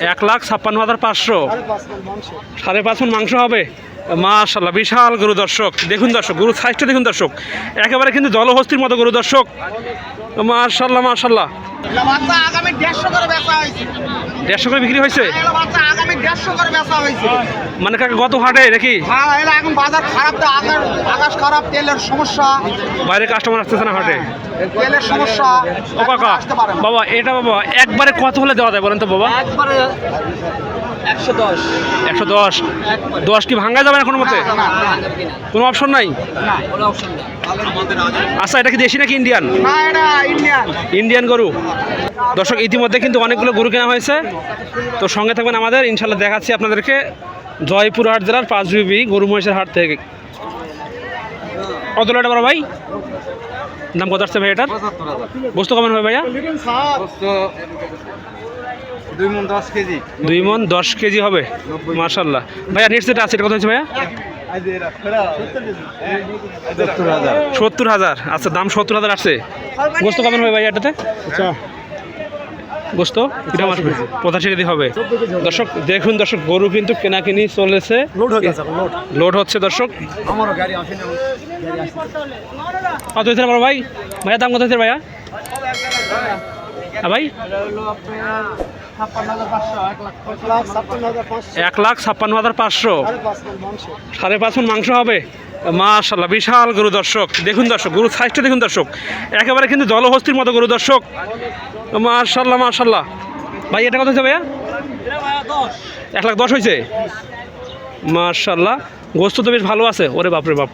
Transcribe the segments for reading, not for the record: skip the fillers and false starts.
1,56,500। 5.5 মণ মাংস হবে। মাশাআল্লাহ বিশাল গরু দর্শক, দেখুন দর্শক গরুর সাইজটা দেখুন দর্শক, একেবারে কিন্তু জলহস্তির মতো গরু দর্শক। মাশাআল্লাহ মাশাআল্লাহ। 150 করে বিক্রি হয়েছে মানে কাকা গত হাটে নাকি? এখন বাজার খারাপ, আকাশ খারাপ, তেলের সমস্যা, বাইরে কাস্টমার আসতেছে না হাটে, তেলের সমস্যা। ও কাকা বাবা এটা বাবা একবারে কত হলে দেওয়া যায় বলেন তো বাবা? একবারে 110। 110। 10 কি ভাঙা যাবে না কোনো মতে? কোনো অপশন নাই? আচ্ছা এটা কি দেশি নাকি ইন্ডিয়ান? না এটা ইন্ডিয়ান। ইন্ডিয়ান গরু। দর্শক ইতিমধ্যে কিন্তু অনেকগুলো গরু কেনা হয়েছে, তো সঙ্গে থাকবেন আমাদের, ইনশাল্লাহ দেখাচ্ছি আপনাদেরকে জয়পুরহাট জেলার পাঁচবিবি গরু মহিষের হাট থেকে। কত এটা বড় ভাই? দাম কত আসছে ভাই এটার? বস্তু কেমন হবে ভাইয়া? 2 মণ 10 কেজি। 2 মণ 10 কেজি হবে। মাশাআল্লাহ। ভাইয়া নেট সেট আছে, এটা কত হচ্ছে ভাইয়া? 70,000। আচ্ছা দাম 70,000 আসছে। গোস্ত কেমন হবে ভাই এটাতে? আচ্ছা গোস্ত এটা আসবে 85 কেজি হবে। দর্শক দেখুন দর্শক গরু কিন্তু কেনাকিনি চলেছে, লোড হচ্ছে দর্শক। আমারও গাড়ি আসে না, কত হয়েছে বড় ভাই? ভাইয়া দাম কত হয়েছে ভাইয়া? হ্যাঁ ভাই 1,56,500। 5.5 মণ মাংস হবে। মাশাআল্লাহ বিশাল গরু দর্শক, দেখুন দর্শক গরুর সাইজটা দেখুন দর্শক, একেবারে কিন্তু জলহস্তির মতো গরু দর্শক। মাশাআল্লাহ মাশাআল্লাহ। ভাই এটা কত হয়েছে ভাইয়া? 1,10,000 হয়েছে। মাশাআল্লাহ গোস্ত তো বেশ ভালো আছে। ওরে বাপরে বাপ,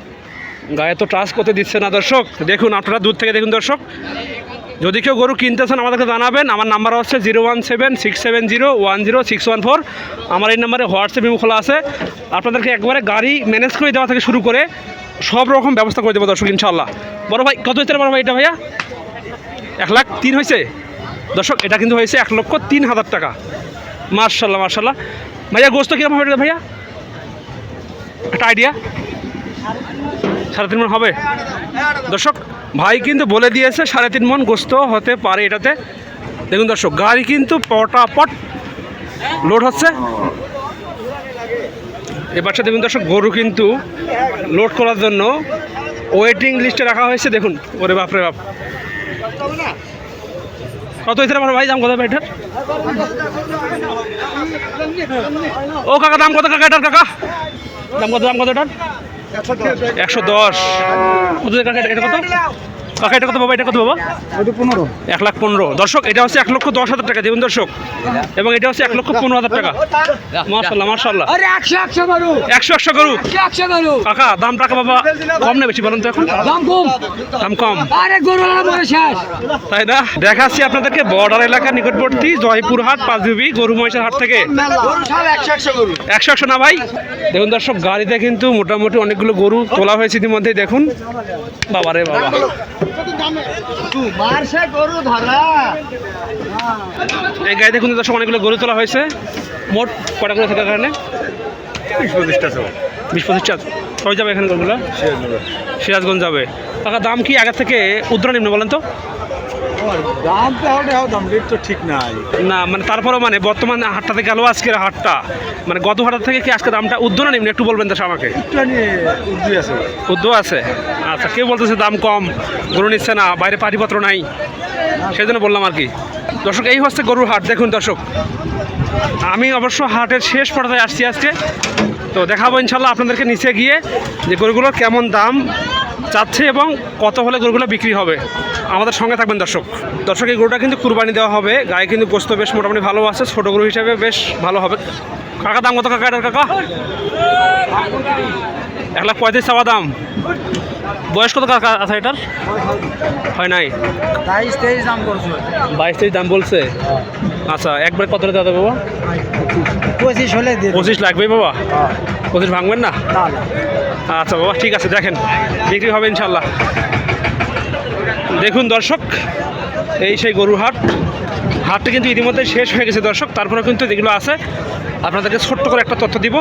গায়ে তো টাচ করতে দিচ্ছে না দর্শক, দেখুন আপনারা দূর থেকে দেখুন দর্শক। যদি কেউ গরু কিনতেছেন আমাদেরকে জানাবেন, আমার নাম্বার হচ্ছে 01767010614। আমার এই নাম্বারে হোয়াটসঅ্যাপ ইমো খোলা আছে, আপনাদেরকে একবারে গাড়ি ম্যানেজ করে দেওয়া থেকে শুরু করে সব রকম ব্যবস্থা করে দেবো দর্শক ইনশাল্লাহ। বড় ভাই কত হয়েছে বড় ভাই এটা ভাইয়া? 1,03,000 হয়েছে দর্শক, এটা কিন্তু হয়েছে 1,03,000 টাকা। মাশাআল্লাহ মাশাআল্লাহ। ভাইয়া গোস্ত কীরকম হবে ভাইয়া, একটা আইডিয়া? 3.5 মণ হবে দর্শক। ভাই কিন্তু বলে দিয়েছে 3.5 মণ গোস্ত হতে পারে এটাতে। দেখুন দর্শক গাড়ি কিন্তু পটাপট লোড হচ্ছে। এবার দেখুন দর্শক গরু কিন্তু লোড করার জন্য ওয়েটিং লিস্টে রাখা হয়েছে, দেখুন। ওরে বাপরে বাপ, কত হয়েছে আমার ভাই? দাম কত ভাই এটার? ও কাকা দাম কত কাকা এটার? কাকা দাম কত? দাম কত এটার? 110। কত কাকা এটা কত? কাকা এটা কত বাবা? এটা কত বাবা? 1,15,000 দর্শক। এটা হচ্ছে 1,10,000 টাকা দেখুন দর্শক, এবং এটা হচ্ছে 1,15,000 টাকা। মাশাআল্লাহ মাশাআল্লাহ। 100 গরু কাকা, দাম টাকা বাবা কম না বেশি বলেন তো? এখন দাম কম, তাই না? দেখাচ্ছি আপনাদেরকে বর্ডার এলাকার নিকটবর্তী জয়পুরহাট পাঁচবিবি গরু মহিষের হাট থেকে। 100 না ভাই? দেখুন দর্শক গাড়িতে কিন্তু মোটামুটি অনেকগুলো গরু তোলা হয়েছে ইতিমধ্যেই, দেখুন। বাবারে বাবা, এই গাড়িতে কিন্তু দর্শক অনেকগুলো গরু তোলা হয়েছে। মোট কটা করে থাকার কারণে 20-25টা সবাই যাবে এখানে গরুগুলো? সিরাজগঞ্জ যাবে। টাকা দাম কি আগের থেকে উদ্রা নিম্ন বলেন তো? দাম তো ঠিক নাই না, মানে তারপরেও মানে বর্তমানে হাটটা থেকে গেল আজকের হাটটা, মানে গত হাটের থেকে কি আজকে দামটা উদ্র না নিম্ন একটু বলবেন তো আমাকে? উদ্র আছে। আচ্ছা, কেউ বলতেছে দাম কম, গরু নিচ্ছে না, বাইরে পাটিপত্র নাই, সেই জন্য বললাম আর কি। দর্শক এই হচ্ছে গরুর হাট, দেখুন দর্শক। আমি অবশ্য হাটের শেষ পর্যায়ে আসছি আজকে, তো দেখাবো ইনশাল্লাহ আপনাদেরকে নিচে গিয়ে যে গরুগুলোর কেমন দাম চাচ্ছে এবং কত হলে গরুগুলো বিক্রি হবে। আমাদের সঙ্গে থাকবেন দর্শক। দর্শক এই গরুটা কিন্তু কুরবানি দেওয়া হবে, গায়ে কিন্তু গোস্ত বেশ মোটামুটি ভালো আছে, ছোটো গরু হিসাবে বেশ ভালো হবে। কাকা দাম কত কাকা এটার? কাকা 1,35,000 চাওয়া দাম। বয়স কত কাকা আছে এটার? হয় নাই 22-23 দাম করছে। 22-23 দাম বলছে। আচ্ছা, একবারে কত দেওয়া যাবে বাবা? 25 হলে 25 লাগবে বাবা? 25 ভাঙবেন না? আচ্ছা বাবা ঠিক আছে, দেখেন বিক্রি হবে ইনশাল্লাহ। দেখুন দর্শক এই সেই গরুর হাট, হাটটা কিন্তু ইতিমধ্যে শেষ হয়ে গেছে দর্শক, তারপরে কিন্তু যেগুলো আছে আপনাদেরকে ছোট্ট করে একটা তথ্য দিব।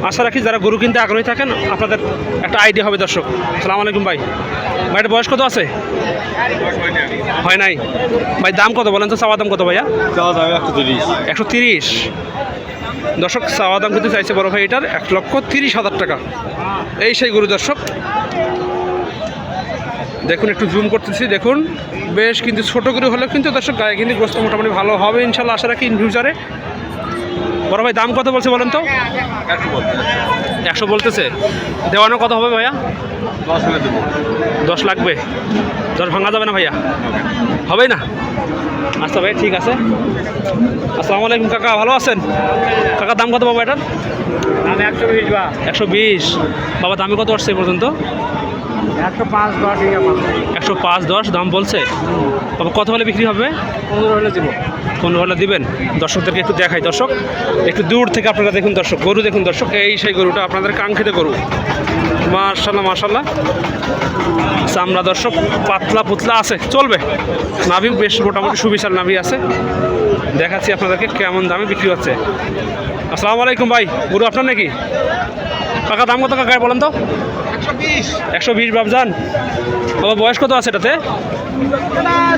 আশা রাখি যারা গরু কিনতে আগ্রহী থাকেন আপনাদের একটা আইডিয়া হবে দর্শক। আসসালামু আলাইকুম ভাই। ভাইটা বয়স কত আছে? হয় নাই ভাই। দাম কত বলেন তো? চাওয়া দাম কত ভাইয়া? 130। দর্শক চাওয়া দাম কিন্তু চাইছে বড় ভাই এটার 1,30,000 টাকা। এই সেই গরু দর্শক, দেখুন একটু জুম করতেছি, দেখুন বেশ কিন্তু ছোটো গরু হলেও কিন্তু দর্শক গায়ে কিন্তু গোস্ত মোটামুটি ভালো হবে ইনশাল্লাহ আশা রাখি ইন ফিউচারে। বড় ভাই দাম কত বলছে বলেন তো? 100 বলতেছে। দেওয়ানো কত হবে ভাইয়া? 10 লাগবে। 10 ভাঙা যাবে না ভাইয়া? হবেই না? আচ্ছা ভাই ঠিক আছে। আসসালামু আলাইকুম কাকা, ভালো আছেন? কাকা দাম কত বাবা এটার? আমি 120 বা 120। বাবা দামে কত আসছে এই পর্যন্ত? 105 10 105-10 দাম বলছে। বাবা কত হলে বিক্রি হবে? 15 হলে দিব। 15 হলে দিবেন। দর্শকদেরকে একটু দেখাই দর্শক, একটু দূর থেকে আপনারা দেখুন দর্শক, গরু দেখুন দর্শক, এই সেই গরুটা আপনাদের কাঙ্ক্ষিত গরু। মাশাল্লাহ মাশাল্লাহ, চামড়া দর্শক পাতলা পুতলা আছে, চলবে। নাভি বেশ মোটামুটি সুবিশাল নাভি আছে। দেখাচ্ছি আপনাদেরকে কেমন দামে বিক্রি হচ্ছে। আসসালামু আলাইকুম ভাই, গরু আপনার নাকি? কাকা দাম কত কাকা বলেন তো? 120 120 বাবজান। বাবা বয়স কত আছে এটাতে?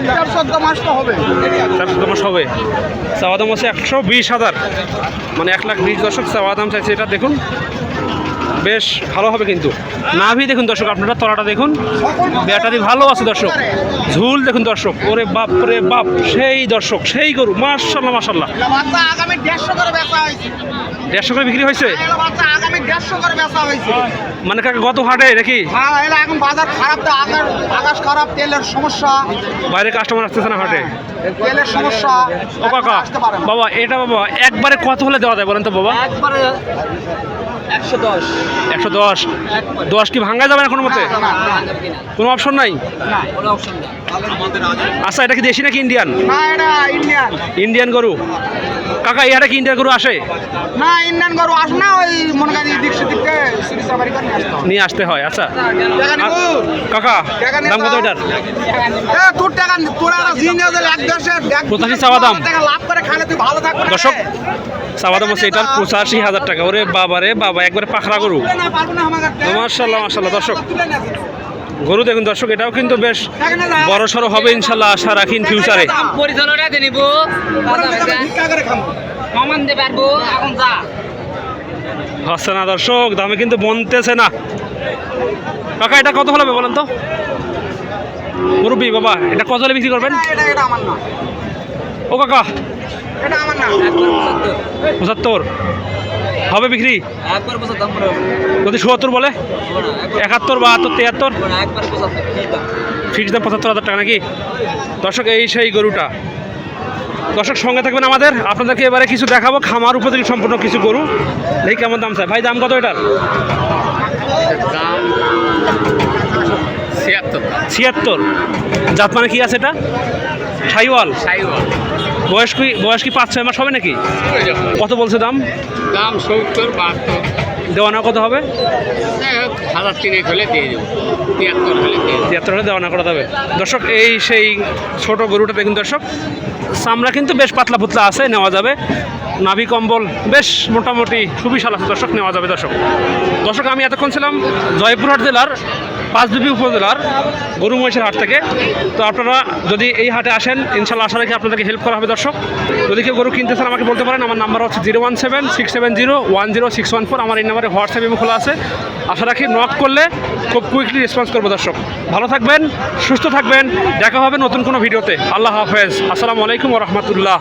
14 মাস তো হবে। 14 মাস হবে। চাওয়া দাম হচ্ছে 120,000, মানে 1,20,000 দর্শক চাওয়া দাম চাইছে। এটা দেখুন বেশ ভালো হবে কিন্তু। নাভি দেখুন দর্শক, আপনারা তলাটা দেখুন, ব্যাটারি ভালো আছে দর্শক। ঝুল দেখুন দর্শক, ওরে বাপ রে বাপ, সেই দর্শক সেই গরু। মাশাল্লাহ মাশাল্লাহ। বাচ্চা আগামী 150 করে বেচা হয়েছে। 150 করে বিক্রি হয়েছে? বাচ্চা আগামী 150 করে বেচা হয়েছে। মানে কাকা গত হাটে নাকি? হ্যাঁ, এলা এখন বাজার খারাপ, তো আকাশ খারাপ, তেলের সমস্যা, বাইরে কাস্টমার আসতেছে না হাটে, তেলের সমস্যা। ও কাকা আসতে পারে না। বাবা এটা বাবা একবারে কত হলে দেওয়া যায় বলেন তো বাবা? একবারে 110। 110। 10 কি ভাঙা যাবে না কোনো মতে? কোনো অপশন নাই? না, কোনো অপশন নেই। আচ্ছা এটা কি দেশি নাকি ইন্ডিয়ান? না, এটা ইন্ডিয়ান। ইন্ডিয়ান গরু। কাকা এই হাটে কি ইন্ডিয়ান গরু আসে? না, ইন্ডিয়ান গরু আসে না, ওই মনে করেন এদিক সেদিক থেকে সিরিজ আমেরিকান নিয়ে আসতে হয়। নিয়ে আসতে হয়। আচ্ছা টাকা নিবো? কাকা টাকা নিবো? দাম কত এটার? তোর টাকা তোর আর জিনিস এক দেশে 85 চাওয়া দাম। টাকা লাভ করে খালে তুই ভালো থাকবে না। দর্শক চাওয়া দাম হচ্ছে এটার 85,000 টাকা। ওরে বাবা রে বাবা, একবারে পাখরা গরু। তুলে না পারবো না আমাকে। মাশাআল্লাহ মাশাআল্লাহ দর্শক, তুলে না। গরু দেখুন দর্শক, এটাও কিন্তু বেশ বড় সড়ো হবে ইনশাল্লাহ আশা রাখি ইন ফিউচারে। পরিচালনা দিয়ে নিব ভিক্ষা করে খাবো। কমান দিয়ে পারবো এখন যা হচ্ছে না দর্শক, দামে কিন্তু বনতেছে না। কাকা এটা কত হলে বলেন তো? মুরব্বী বাবা এটা কত হলে বিক্রি করবেন? এটা আমার না। ও কাকা এটা আমার না। 75 হবে বিক্রি? একবার বছর দাম করে যদি 77 বলে? 71, 72, 73 একবার বছর ফিক্স দাম 75,000 টাকা নাকি? দর্শক এই সেই গরুটা। দর্শক সঙ্গে থাকবেন আমাদের, আপনাদেরকে এবারে কিছু দেখাবো খামার উপযোগী সম্পূর্ণ কিছু গরু। দেখি কেমন দাম চাই। ভাই দাম কত এটার? দাম 76 76। জাত মানে কি আছে এটা? শাইওয়াল। সাইওয়াল বয়স কি 5-6 মাস হবে নাকি? কত বলছে দাম? দাম 70 72 দেওয়ানা কত হবে? 1003 হলে দিয়ে দেবো 73 হলে দিয়ে দেবো 73 হলে দেওয়ানা করা যাবে। দর্শক এই সেই ছোট গরুটা দেখুন দর্শক, চামড়া কিন্তু বেশ পাতলা পুতলা আছে, নেওয়া যাবে। নাভি কম্বল বেশ মোটামুটি সুবিশাল আছে দর্শক, নেওয়া যাবে দর্শক। দর্শক আমি এতক্ষণ ছিলাম জয়পুরহাট জেলার পাঁচবিবি উপজেলার গরু মহিষের হাট থেকে। তো আপনারা যদি এই হাটে আসেন ইনশাল্লাহ আশা রাখি আপনাদেরকে হেল্প করা হবে দর্শক। যদি কেউ গরু কিনতে চান আমাকে বলতে পারেন, আমার নাম্বার হচ্ছে 01767010614। আমার এই নাম্বারে হোয়াটসঅ্যাপ এবং খোলা আছে। আশা রাখি নক করলে খুব কুইকলি রেসপন্স করবো দর্শক। ভালো থাকবেন, সুস্থ থাকবেন, দেখা হবে নতুন কোনো ভিডিওতে। আল্লাহ হাফেজ, আসসালামু আলাইকুম ওয়া রাহমাতুল্লাহ।